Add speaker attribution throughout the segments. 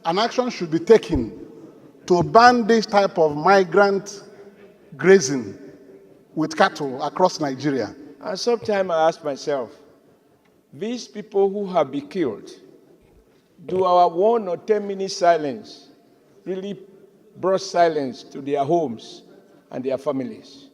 Speaker 1: an action should be taken to ban this type of migrant grazing with cattle across Nigeria.
Speaker 2: And sometimes I ask myself, these people who have been killed, do our 1 or 10 minute silence really brought silence to their homes and their families?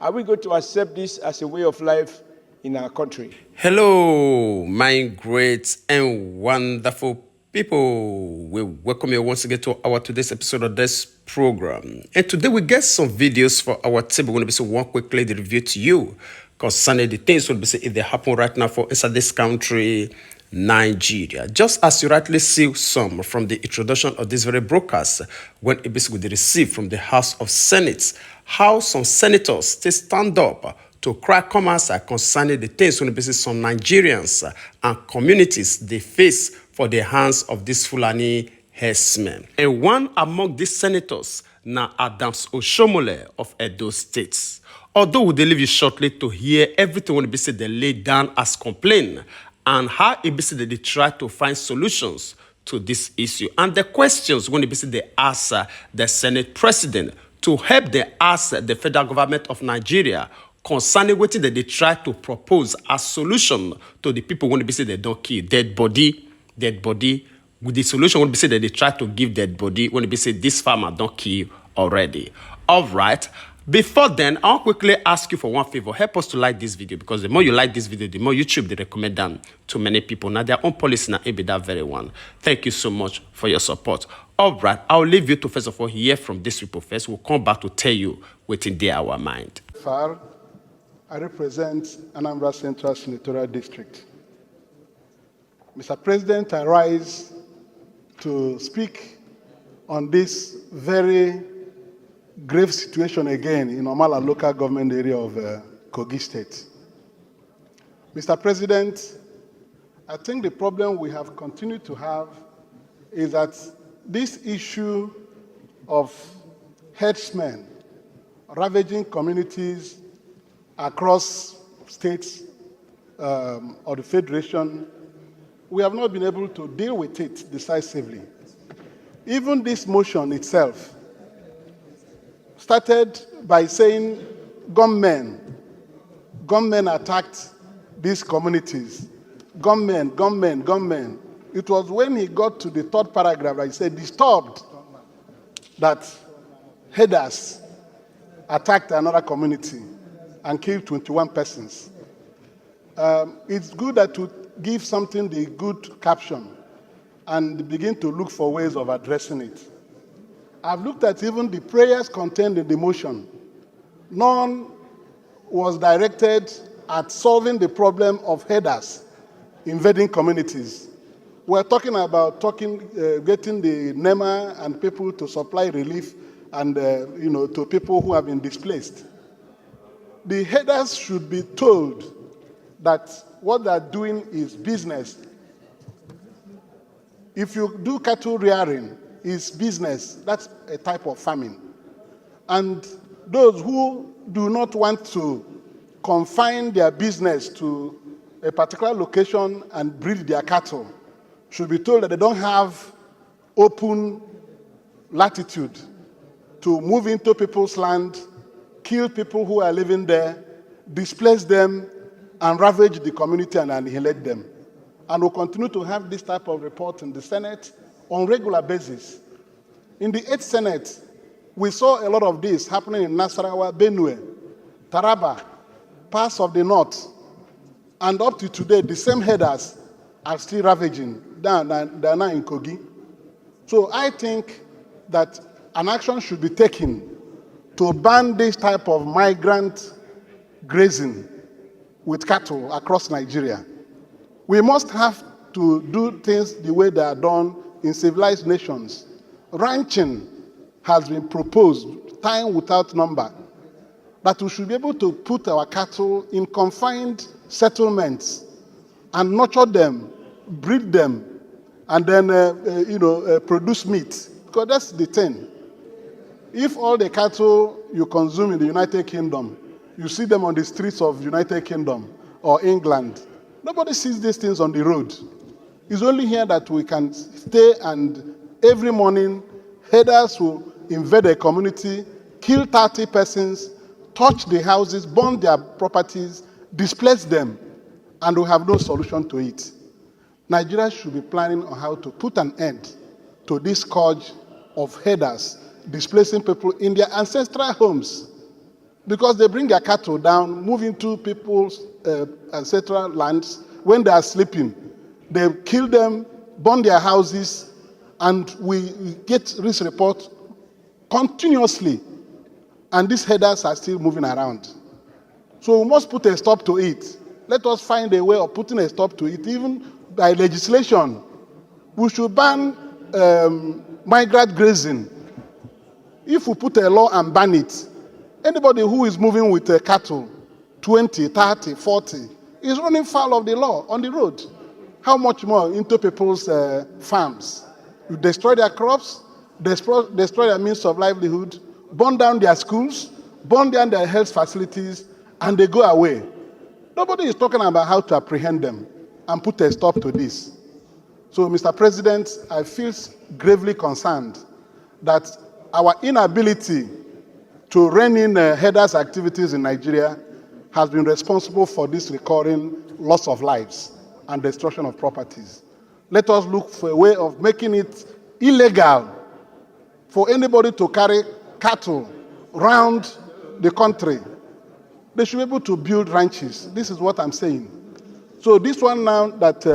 Speaker 2: Are we going to accept this as a way of life in our country?
Speaker 3: Hello, my great and wonderful people. We welcome you once again to our today's episode of this program. And today we get some videos for our team. We're going to be saying one quickly the review to you concerning the things we'll be saying if they happen right now for inside this country, Nigeria. Just as you rightly see some from the introduction of this very broadcast, when it basically received from the House of Senate, how some senators still stand up to cry commerce concerning the things when basically some Nigerians and communities they face for the hands of these Fulani herdsmen. And one among these senators, now Adams Ishomole of Edo State. Although we'll leave you shortly to hear everything when they lay down as complaint and how basically they try to find solutions to this issue. And the questions when they ask the Senate President to help them ask the federal government of Nigeria concerning what they try to propose as solution to the people when they don't kill dead body. With the solution when they try to give dead body when they say this farmer don't kill already. All right. Before then, I'll quickly ask you for one favor. Help us to like this video because the more you like this video, the more YouTube they recommend them to many people. Now, their own policy now be that very one. Thank you so much for your support. All right, I'll leave you to first of all hear from these people first. We'll come back to tell you what's in their our mind.
Speaker 1: I represent Anambra Central Senatorial District. Mr. President, I rise to speak on this very grave situation again in Omala local government area of Kogi State. Mr. President, I think the problem we have continued to have is that this issue of herdsmen ravaging communities across states or the Federation, we have not been able to deal with it decisively. Even this motion itself started by saying gunmen attacked these communities. Gunmen. It was when he got to the third paragraph that he said, disturbed that herders attacked another community and killed 21 persons. It's good that to give something the good caption and begin to look for ways of addressing it. I've looked at even the prayers contained in the motion. None was directed at solving the problem of herders invading communities. We're talking about getting the NEMA and people to supply relief and to people who have been displaced. The herders should be told that what they're doing is business. If you do cattle rearing, is business. That's a type of farming. And those who do not want to confine their business to a particular location and breed their cattle should be told that they don't have open latitude to move into people's land, kill people who are living there, displace them, and ravage the community and annihilate them. And we'll continue to have this type of report in the Senate on regular basis. In the 8th Senate, we saw a lot of this happening in Nasarawa, Benue, Taraba, parts of the north. And up to today, the same herders are still ravaging. They're now in Kogi. So I think that an action should be taken to ban this type of migrant grazing with cattle across Nigeria. We must have to do things the way they are done in civilized nations. Ranching has been proposed, time without number, that we should be able to put our cattle in confined settlements and nurture them, breed them, and then produce meat. Because that's the thing. If all the cattle you consume in the United Kingdom, you see them on the streets of United Kingdom or England, nobody sees these things on the road. It's only here that we can stay, and every morning, herders will invade a community, kill 30 persons, touch the houses, burn their properties, displace them, and we have no solution to it. Nigeria should be planning on how to put an end to this scourge of herders displacing people in their ancestral homes, because they bring their cattle down, move into people's ancestral lands when they are sleeping. They kill them, burn their houses, and we get this report continuously, and these herders are still moving around. So we must put a stop to it. Let us find a way of putting a stop to it, even by legislation. We should ban migrant grazing. If we put a law and ban it, anybody who is moving with a cattle, 20, 30, 40, is running foul of the law on the road. How much more into people's farms? You destroy their crops, destroy their means of livelihood, burn down their schools, burn down their health facilities, and they go away. Nobody is talking about how to apprehend them and put a stop to this. So, Mr. President, I feel gravely concerned that our inability to rein in herders' activities in Nigeria has been responsible for this recurring loss of lives and destruction of properties. Let us look for a way of making it illegal for anybody to carry cattle around the country. They should be able to build ranches. This is what I'm saying. So this one now that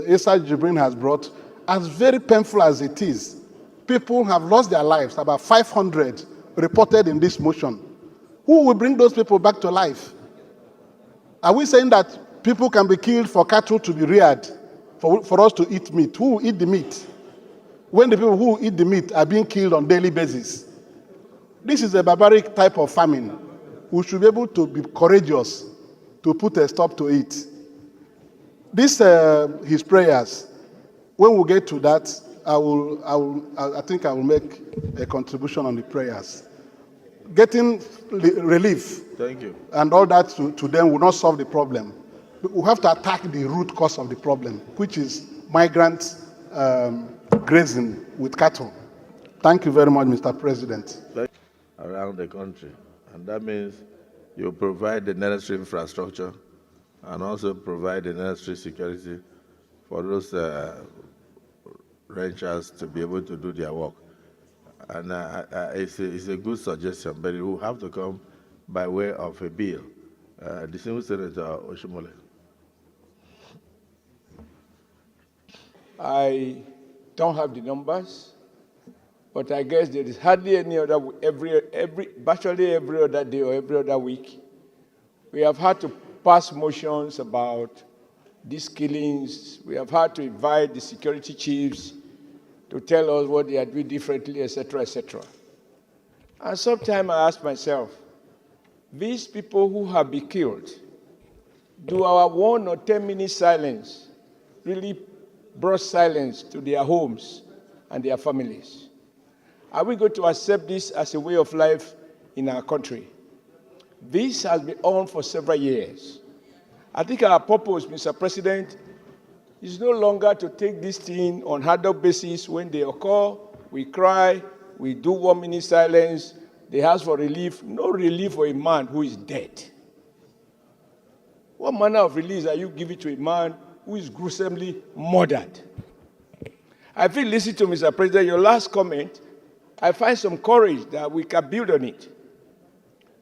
Speaker 1: Esa Jibrin has brought, as very painful as it is, people have lost their lives, about 500 reported in this motion. Who will bring those people back to life? Are we saying that people can be killed for cattle to be reared, for us to eat meat? Who will eat the meat when the people who eat the meat are being killed on a daily basis? This is a barbaric type of famine. We should be able to be courageous to put a stop to it. This, his prayers, when we get to that, I think I will make a contribution on the prayers. Getting relief,
Speaker 4: thank you,
Speaker 1: and all that to them will not solve the problem. We have to attack the root cause of the problem, which is migrants grazing with cattle. Thank you very much, Mr. President.
Speaker 4: around the country, and that means you provide the necessary infrastructure and also provide the necessary security for those ranchers to be able to do their work. And it's a good suggestion, but it will have to come by way of a bill. Distinguished Senator Ishomole.
Speaker 2: I don't have the numbers, but I guess there is hardly any other, virtually every other day or every other week, we have had to pass motions about these killings. We have had to invite the security chiefs to tell us what they are doing differently, etc., etc. And sometimes I ask myself, these people who have been killed, do our 1 or 10 minute silence really brought silence to their homes and their families? Are we going to accept this as a way of life in our country? This has been on for several years. I think our purpose, Mr. President, is no longer to take this thing on ad hoc basis. When they occur, we cry, we do 1 minute silence, they ask for relief. No relief for a man who is dead. What manner of release are you giving to a man who is gruesomely murdered? I feel, listen to Mr. President, your last comment, I find some courage that we can build on it.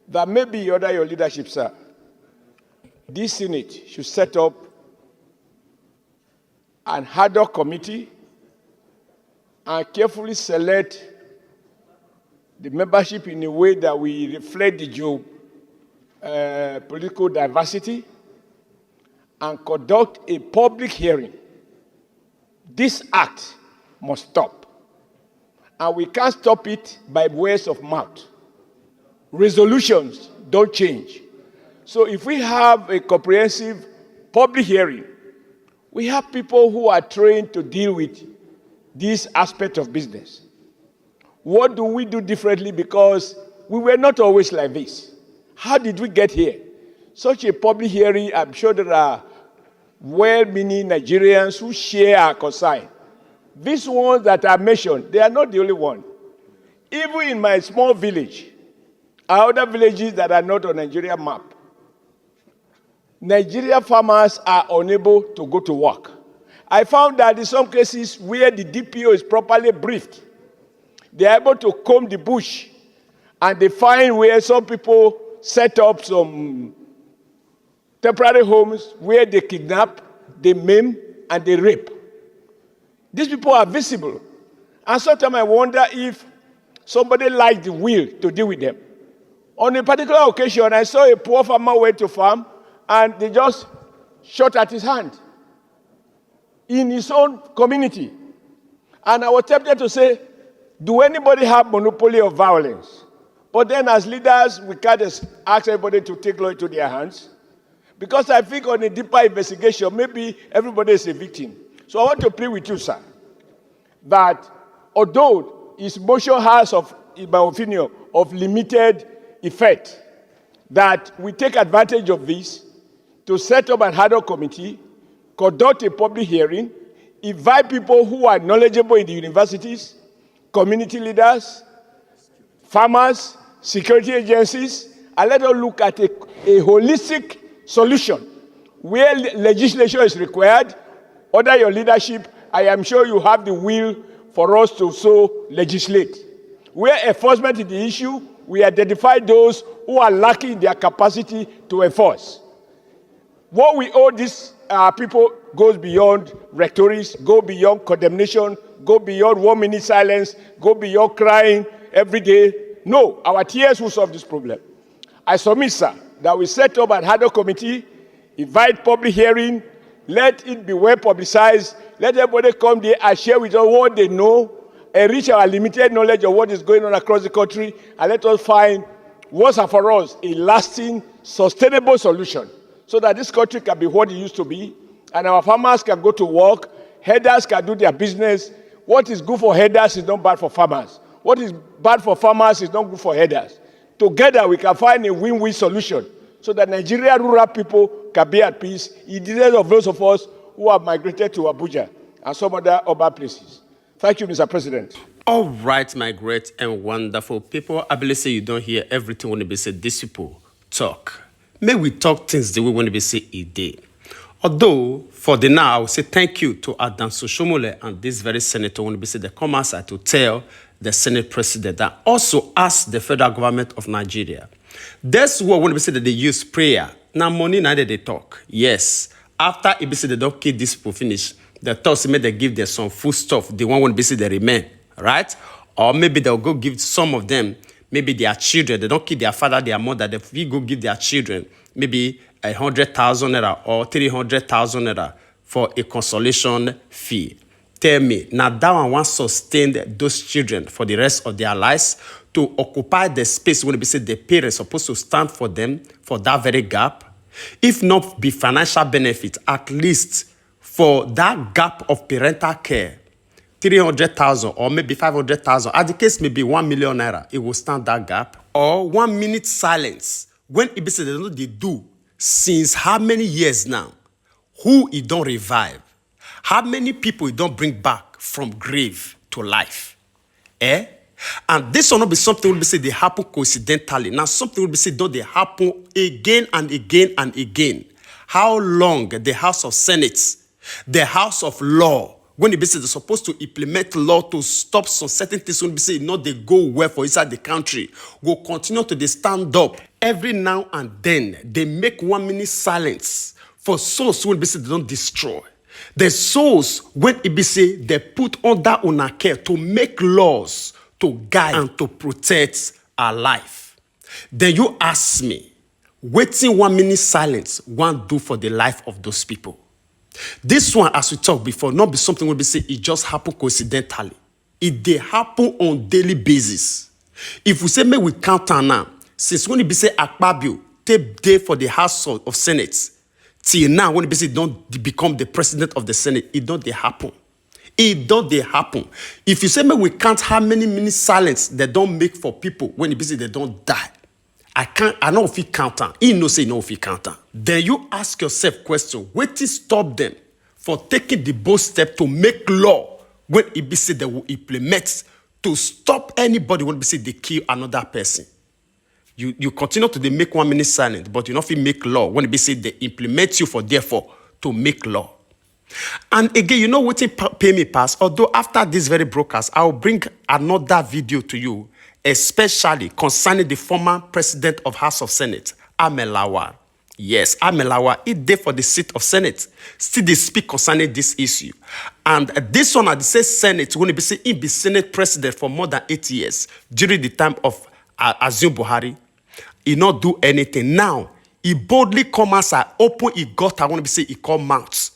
Speaker 2: That maybe under your leadership, sir, this Senate should set up an ad hoc committee and carefully select the membership in a way that we reflect the political diversity and conduct a public hearing. This act must stop. And we can't stop it by words of mouth. Resolutions don't change. So if we have a comprehensive public hearing, we have people who are trained to deal with this aspect of business. What do we do differently? Because we were not always like this. How did we get here? Such a public hearing, I'm sure there are well-meaning Nigerians who share our concern. These ones that I mentioned, they are not the only one. Even in my small village, are other villages that are not on Nigeria map. Nigeria farmers are unable to go to work. I found that in some cases where the DPO is properly briefed, they are able to comb the bush, and they find where some people set up some temporary homes where they kidnap, they maim, and they rape. These people are visible. And sometimes I wonder if somebody likes the will to deal with them. On a particular occasion, I saw a poor farmer went to farm, and they just shot at his hand in his own community. And I was tempted to say, do anybody have monopoly of violence? But then as leaders, we can't ask everybody to take law into their hands. Because I think on a deeper investigation, maybe everybody is a victim. So I want to plead with you, sir, that although his motion has, in my opinion, of limited effect, that we take advantage of this to set up an ad hoc committee, conduct a public hearing, invite people who are knowledgeable in the universities, community leaders, farmers, security agencies, and let us look at a holistic solution where legislation is required. Under your leadership, I am sure you have the will for us to so legislate. Where enforcement is the issue, we identify those who are lacking their capacity to enforce. What we owe these people goes beyond rhetoric, go beyond condemnation, go beyond 1 minute silence, go beyond crying every day. No, our tears will solve this problem. I submit, sir, that we set up an ad hoc committee, invite public hearing, let it be well publicized, let everybody come there and share with us what they know, enrich our limited knowledge of what is going on across the country, and let us find, once and for us, a lasting, sustainable solution so that this country can be what it used to be, and our farmers can go to work, herders can do their business. What is good for herders is not bad for farmers. What is bad for farmers is not good for herders. Together, we can find a win-win solution so that Nigerian rural people can be at peace in the days of those of us who have migrated to Abuja and some other urban places. Thank you, Mr. President.
Speaker 3: All right, my great and wonderful people. I believe say you don't hear everything when they say these people talk. May we talk things the way when they say it did. Although, for the now, I will say thank you to Ishomole and this very senator when they say they come outside to tell the Senate president that also ask the federal government of Nigeria. That's what when we say that they use prayer. Now money now that they talk. Yes. After it be said they don't kill these people finish, the thoughts may they give them some food stuff. The one when be say they remain. Right? Or maybe they'll go give some of them, maybe their children, they don't kill their father, their mother, they go give their children maybe 100,000 naira or 300,000 naira for a consolation fee. Tell me, now that one wants to sustain those children for the rest of their lives to occupy the space when they say the parents are supposed to stand for them for that very gap? If not be financial benefit, at least for that gap of parental care, 300,000 or maybe 500,000, at the case maybe 1 million naira, it will stand that gap. Or 1 minute silence when it be said they know they do since how many years now? Who it don't revive? How many people it don't bring back from grave to life? Eh? And this will not be something will be said they happen coincidentally. Now something will be said don't they happen again and again and again. How long the House of Senate, the House of Law, when it be said they're supposed to implement law to stop some certain things when be said not they go well for inside the country, will continue to they stand up. Every now and then they make 1 minute silence for souls when be said they don't destroy. The souls when it be said they put under una care to make laws to guide and to protect our life. Then you ask me, waiting 1 minute silence won't do for the life of those people. This one, as we talked before, not be something we be say it just happen coincidentally. It they happen on daily basis. If we say may we count on now, since when it be say Akpabio take day for the House of Senate, till now when it be say don't become the president of the Senate, it don't they happen. It don't they happen. If you say may we count how many minutes silence they don't make for people when it be say they don't die, I know if he count am. He know say no if he count am. Then you ask yourself question, wetin stop them for taking the bold step to make law when it be said they will implement to stop anybody when it be said they kill another person? You continue to dey make 1 minute silent, but you not fit make law when it be said they implement you for therefore to make law. And again, you know wetin pay me pass? Although after this very broadcast, I will bring another video to you, especially concerning the former president of House of Senate, Amelawa. Yes, Amelawa, he dey for the seat of Senate. Still they speak concerning this issue. And this one, at the same Senate, when he be Senate president for more than 8 years, during the time of Azim Buhari, he not do anything. Now, he boldly come outside, open he got, I want to say he come out.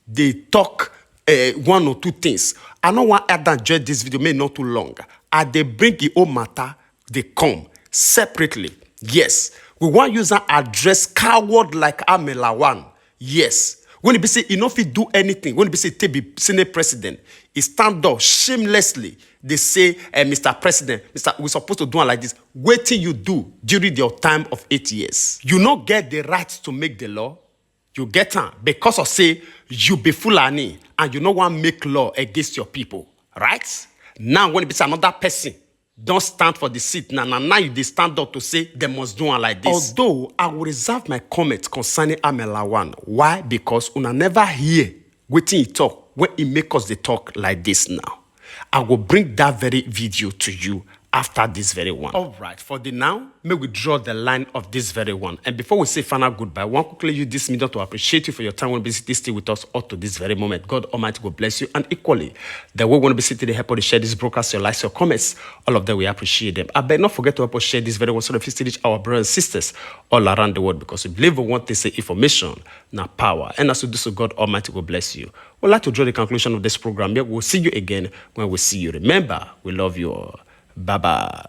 Speaker 3: They talk 1 or 2 things. I don't want to enjoy this video, may not too long. And they bring the own matter, they come separately. Yes. We want user address coward like Amelawan. Yes. When he be say he no fit do anything, when he be say he be Senate president, he stand up shamelessly. They say, Mr. President, we're supposed to do it like this. Wait till you do during your time of 8 years. You not get the right to make the law. You get them because of say you be Fulani and you no want make law against your people, right? Now when it be another person, don't stand for the seat. Now you they stand up to say they must do it like this. Although I will reserve my comment concerning Amelawan. Why? Because una never hear waiting he talk when he make us the talk like this now. I will bring that very video to you after this very one. All right, for the now, may we draw the line of this very one. And before we say final goodbye, I want to quickly use this medium to appreciate you for your time when you be sitting with us up to this very moment. God Almighty will bless you. And equally, the way we want to be sitting to help us share this broadcast, your likes, your comments, all of them, we appreciate them. I better not forget to help us share this very one so that we reach our brothers and sisters all around the world, because we believe we want to say information, not power. And as we do so, God Almighty will bless you. We'd like to draw the conclusion of this program. We'll see you again when we see you. Remember, we love you all. Bye-bye.